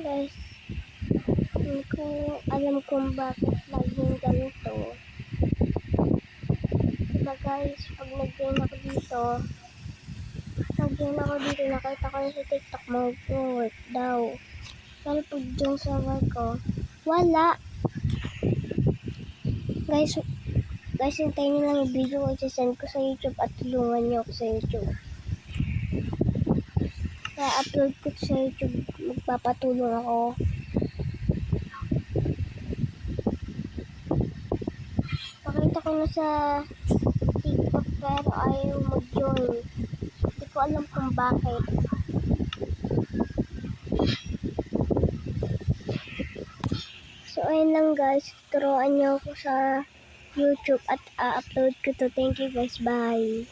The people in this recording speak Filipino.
Guys, hindi ko alam kung bakit laging ganito. Diba guys, pag nag-game ako dito, nakita ko sa TikTok mag-work daw. Pero pag yung server ko, wala. Guys, hintayin nyo lang yung video ko i-send ko sa YouTube at tulungan nyo ako sa YouTube. Kaya upload ko sa YouTube, magpapatulong ako. Pakita ko na sa TikTok pero ayaw mag-join. Hindi ko alam kung bakit. So ayun lang guys, turuan nyo ako sa YouTube at upload ko to. Thank you guys, bye.